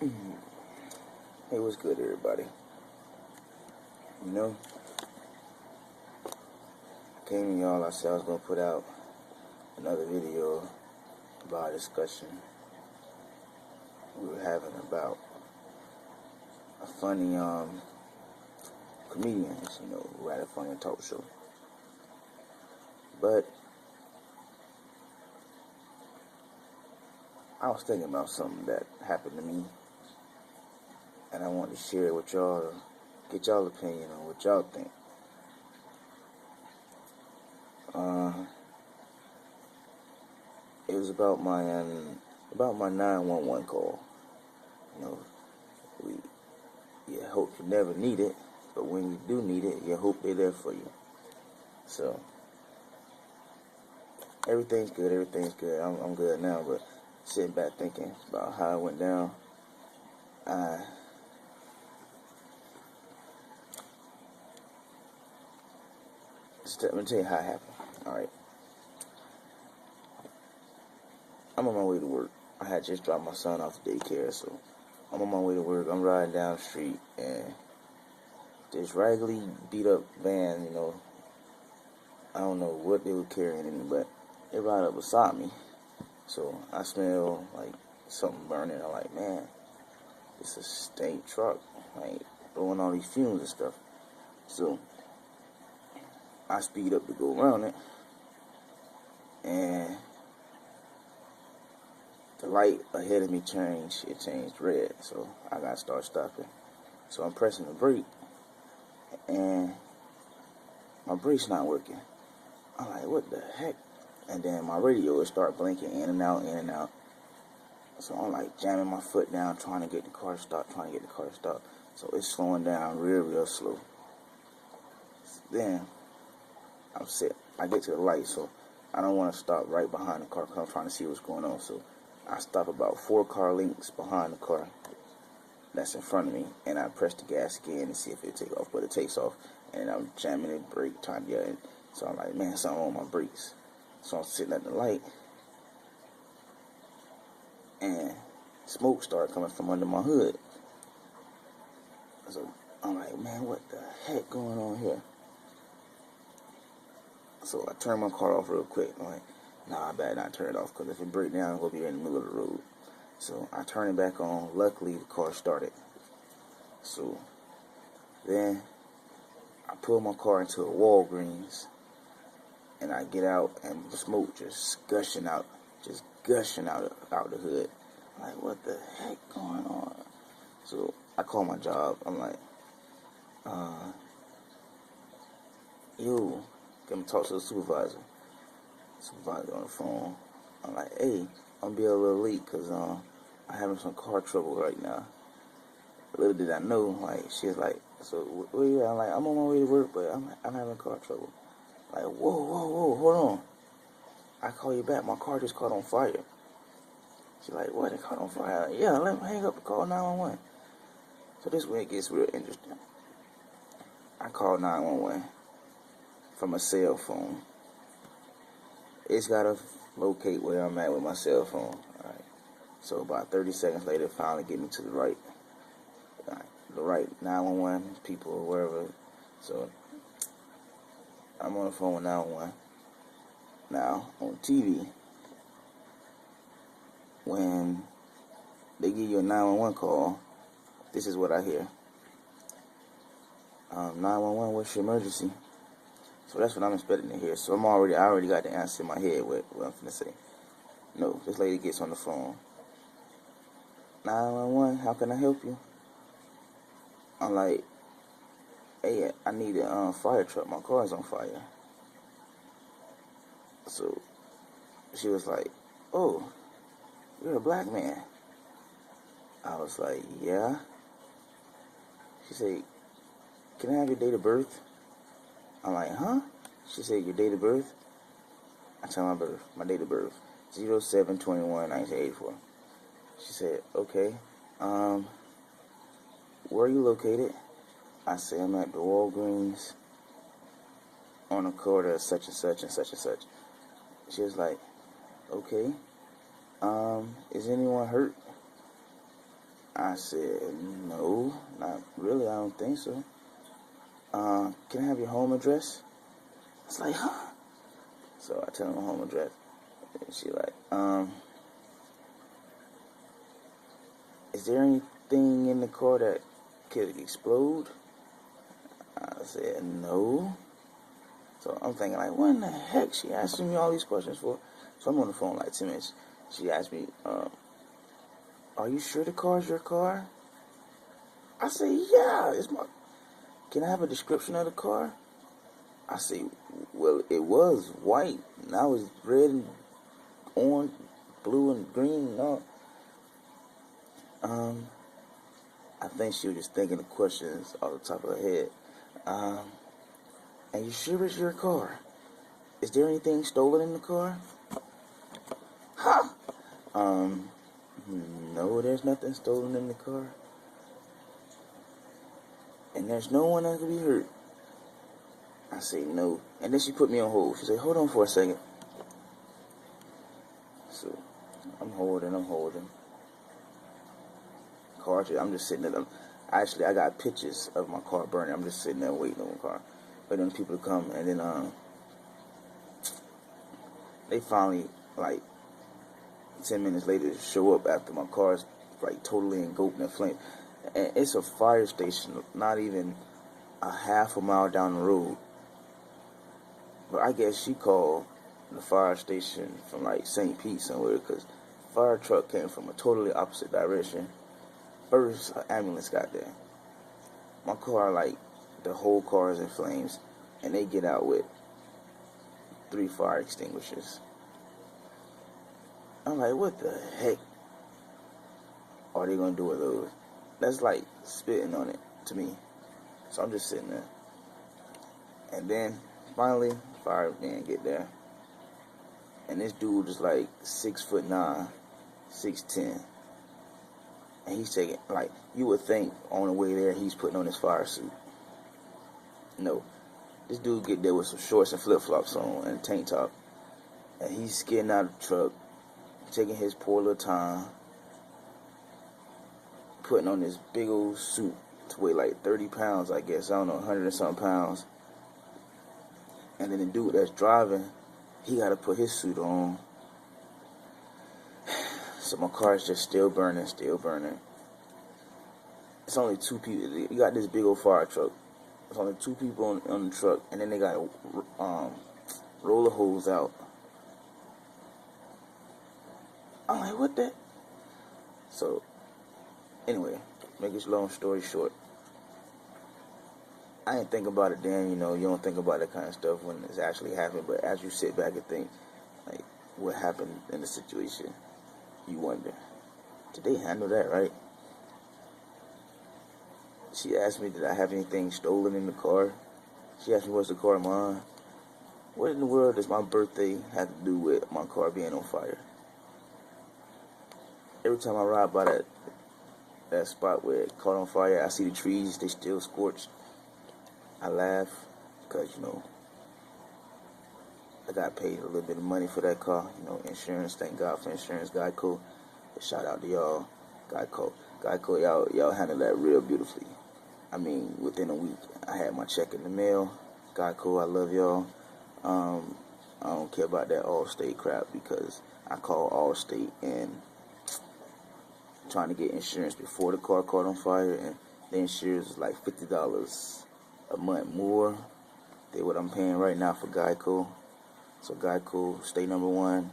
Hey, what's good, everybody? You know, I came to y'all. I said I was gonna put out another video about a discussion we were having about a funny comedians, who had a funny talk show. But I was thinking about something that happened to me, and I wanted to share it with y'all to get y'all opinion on what y'all think. It was about my 911 call. You know, you hope you never need it, but when you do need it, you hope they're there for you. So everything's good. I'm good now, but sitting back thinking about how it went down. Let me tell you how it happened. All right. I'm on my way to work. I had just dropped my son off to daycare, so I'm on my way to work. I'm riding down the street, and this raggedy, beat-up van, I don't know what they were carrying in me, but they ride up beside me. So I smell like something burning. I'm like, man, it's a stank truck, like blowing all these fumes and stuff. So I speed up to go around it, and the light ahead of me changed. It changed red, so I got to start stopping. So I'm pressing the brake, and my brake's not working. I'm like, what the heck? And then my radio would start blinking in and out, in and out. So I'm like jamming my foot down, trying to get the car stopped. So it's slowing down real slow. Then I get to the light, so I don't want to stop right behind the car because I'm trying to see what's going on. So I stop about 4 car lengths behind the car that's in front of me, and I press the gas again to see if it takes off, but it takes off, and I'm jamming the brake, trying to get it. So I'm like, man, something on my brakes. So I'm sitting at the light, and smoke started coming from under my hood. So I'm like, man, what the heck going on here? So I turned my car off real quick. I'm like, nah, I better not turn it off, because if it breaks down, we'll be in the middle of the road. So I turn it back on. Luckily, the car started. So then I pull my car into a Walgreens, and I get out, and the smoke just gushing out the hood. I'm like, what the heck going on? So I call my job. I'm like, yo, let me talk to the supervisor. Supervisor on the phone. I'm like, hey, I'm gonna be a little late because I'm having some car trouble right now. Little did I know, like, she's like, so where you at? I'm like, I'm on my way to work, but I'm having car trouble. Like, whoa, hold on. I call you back. My car just caught on fire. She's like, what? It caught on fire? Like, yeah, let me hang up and call 911. So this way it gets real interesting. I call 911 from a cell phone. It's got to locate where I'm at with my cell phone. All right. So about 30 seconds later, it finally get me to the right. All right. The right 911 people or wherever. So I'm on the phone with 911. Now, on TV, when they give you a 911 call, this is what I hear. 911, what's your emergency? So that's what I'm expecting to hear. So I already got the answer in my head what I'm finna say. No, this lady gets on the phone. 911, how can I help you? I'm like, hey, I need a fire truck. My car's on fire. So she was like, oh, you're a black man. I was like, yeah. She said, can I have your date of birth? I'm like, huh? She said, your date of birth? I tell my date of birth, 07/21/1984. She said, okay, where are you located? I said, I'm at the Walgreens on the corner of such and such and such and such. She was like, okay, is anyone hurt? I said, no, not really. I don't think so. Can I have your home address? It's like, huh? So I tell her my home address. And she like, is there anything in the car that could explode? I said, no. So I'm thinking, like, what in the heck? She asking me all these questions for? So I'm on the phone like 10 minutes. She asked me, are you sure the car is your car? I say, yeah, it's my. Can I have a description of the car? I say, well, it was white. Now it's red and orange, blue and green. No. I think she was just thinking of questions off the top of her head. And you sure it's your car? Is there anything stolen in the car? Huh? No, there's nothing stolen in the car. And there's no one that could be hurt. I say no. And then she put me on hold. She said, hold on for a second. So I'm holding. Car, I'm just sitting there. Actually, I got pictures of my car burning. I'm just sitting there waiting on the car. Waiting on people to come. And then they finally, like, 10 minutes later, show up after my car's, like, totally engulfed in flames. And it's a fire station, not even a half a mile down the road. But I guess she called the fire station from, like, St. Pete somewhere, because the fire truck came from a totally opposite direction. First, an ambulance got there. My car, like, the whole car is in flames, and they get out with 3 fire extinguishers. I'm like, what the heck are they gonna do with those? That's like spitting on it to me. So I'm just sitting there. And then finally, fireman get there. And this dude is like 6'9", 6'10". And he's taking, like, you would think on the way there he's putting on his fire suit. No. This dude get there with some shorts and flip-flops on and a tank top. And he's getting out of the truck, taking his poor little time, putting on this big old suit to weigh like 30 pounds, I guess. I don't know, 100 and something pounds. And then the dude that's driving, he got to put his suit on. So my car's just still burning. It's only 2 people. You got this big old fire truck. There's only 2 people on the truck, and then they got to roll the hose out. I'm like, what the? So, anyway, make this long story short. I didn't think about it then, you know, you don't think about that kind of stuff when it's actually happening, but as you sit back and think, like, what happened in the situation, you wonder, did they handle that right? She asked me, did I have anything stolen in the car? She asked me, was the car mine? What in the world does my birthday have to do with my car being on fire? Every time I ride by that spot where it caught on fire, I see the trees, they still scorched. I laugh because, you know, I got paid a little bit of money for that car. You know, insurance, thank God for insurance, Geico. But shout out to y'all, Geico. Geico, y'all handle that real beautifully. I mean, within a week, I had my check in the mail. Geico, I love y'all. I don't care about that Allstate crap because I called Allstate and trying to get insurance before the car caught on fire, and the insurance was like $50 a month more than what I'm paying right now for Geico. So Geico, state number 1,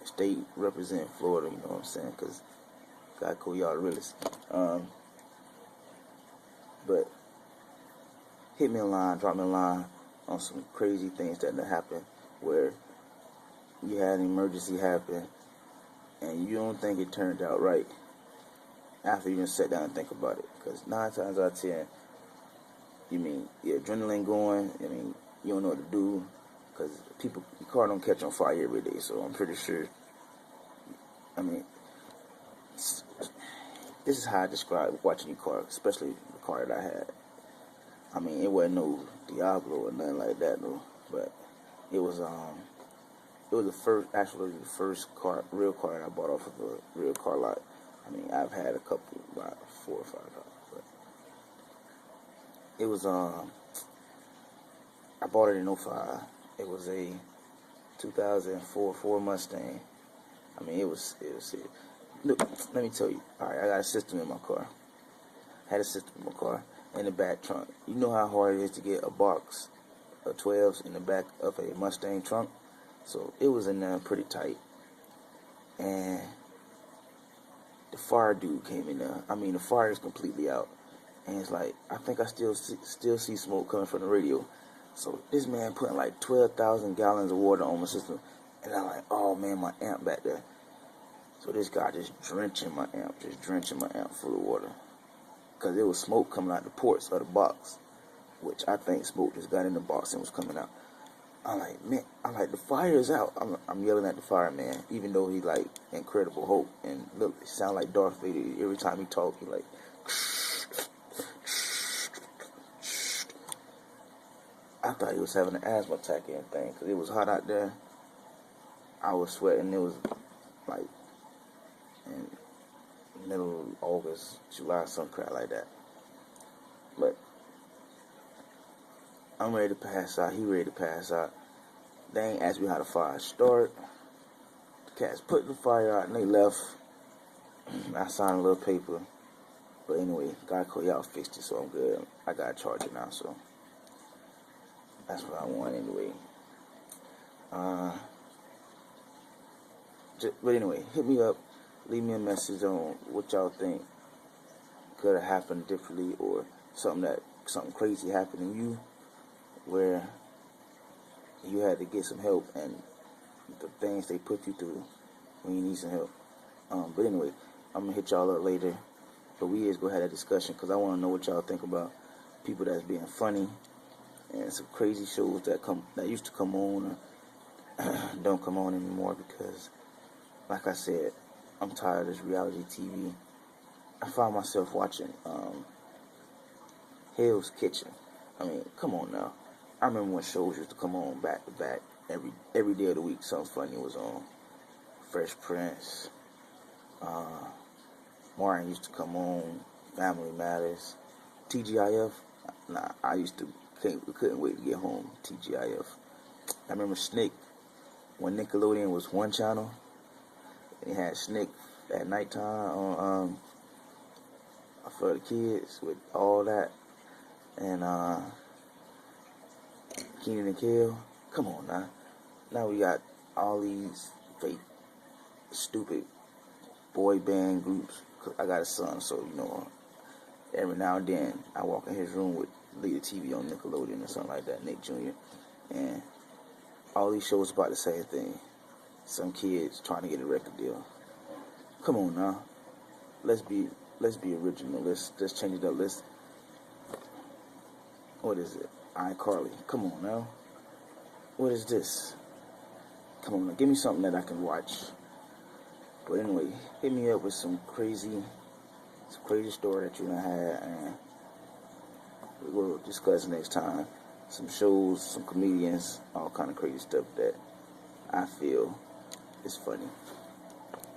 state represent Florida, you know what I'm saying, because Geico, y'all really. But hit me a line, drop me a line on some crazy things that happened where you had an emergency happen and you don't think it turned out right after you just sit down and think about it. Because 9 times out of 10, you mean your adrenaline going, I mean, you don't know what to do because your car don't catch on fire every day. So I'm pretty sure, I mean, this is how I describe watching your car, especially the car that I had. I mean, it wasn't no Diablo or nothing like that, though. But it was the first car, real car that I bought off of a real car lot. I mean, I've had a couple, about $4 or $5, but it was I bought it in '05. It was a 2004 Ford Mustang. I mean, it was it. Look, let me tell you. All right, I got a system in my car. Had a system in my car in the back trunk. You know how hard it is to get a box of 12s in the back of a Mustang trunk. So it was in there pretty tight, and the fire dude came in there. I mean, the fire is completely out, and it's like I think I still see smoke coming from the radio. So this man putting like 12,000 gallons of water on my system, and I'm like, oh man, my amp back there. So this guy just drenching my amp full of water, because there was smoke coming out the ports of the box, which I think smoke just got in the box and was coming out. I'm like, man, the fire is out. I'm yelling at the fireman, even though he like Incredible Hulk and look, he sound like Darth Vader. Every time he talk, he like. I thought he was having an asthma attack and thing, because it was hot out there. I was sweating. It was like in middle of August, July, some crap like that. But I'm ready to pass out. He ready to pass out. They ain't asked me how the fire start. The cats put the fire out and they left. I signed a little paper. But anyway, Geico, y'all fixed it, so I'm good. I got a charger now, so that's what I want anyway. But anyway, hit me up. Leave me a message on what y'all think could have happened differently, or something crazy happened to you where you had to get some help, and the things they put you through when you need some help. But anyway, I'm gonna hit y'all up later. But we is gonna have that discussion, because I want to know what y'all think about people that's being funny and some crazy shows that used to come on or don't come on anymore, because like I said, I'm tired of this reality TV. I found myself watching Hell's Kitchen. I mean, come on now. I remember when shows used to come on back to back every day of the week. Something funny was on. Fresh Prince. Martin used to come on. Family Matters. TGIF. Nah, couldn't wait to get home. TGIF. I remember Snick, when Nickelodeon was one channel. They had Snick at nighttime on for the kids with all that, and Kenan and Kel. Come on now. Now we got all these fake, stupid boy band groups. I got a son, so you know, every now and then I walk in his room with leave the TV on Nickelodeon or something like that, Nick Jr. And all these shows about the same thing. Some kids trying to get a record deal. Come on now. Let's be original. Let's change it up. What is it? iCarly. Come on now. What is this? Come on now. Give me something that I can watch. But anyway, hit me up with some crazy story that you done had, and we'll discuss next time. Some shows, some comedians, all kind of crazy stuff that I feel is funny.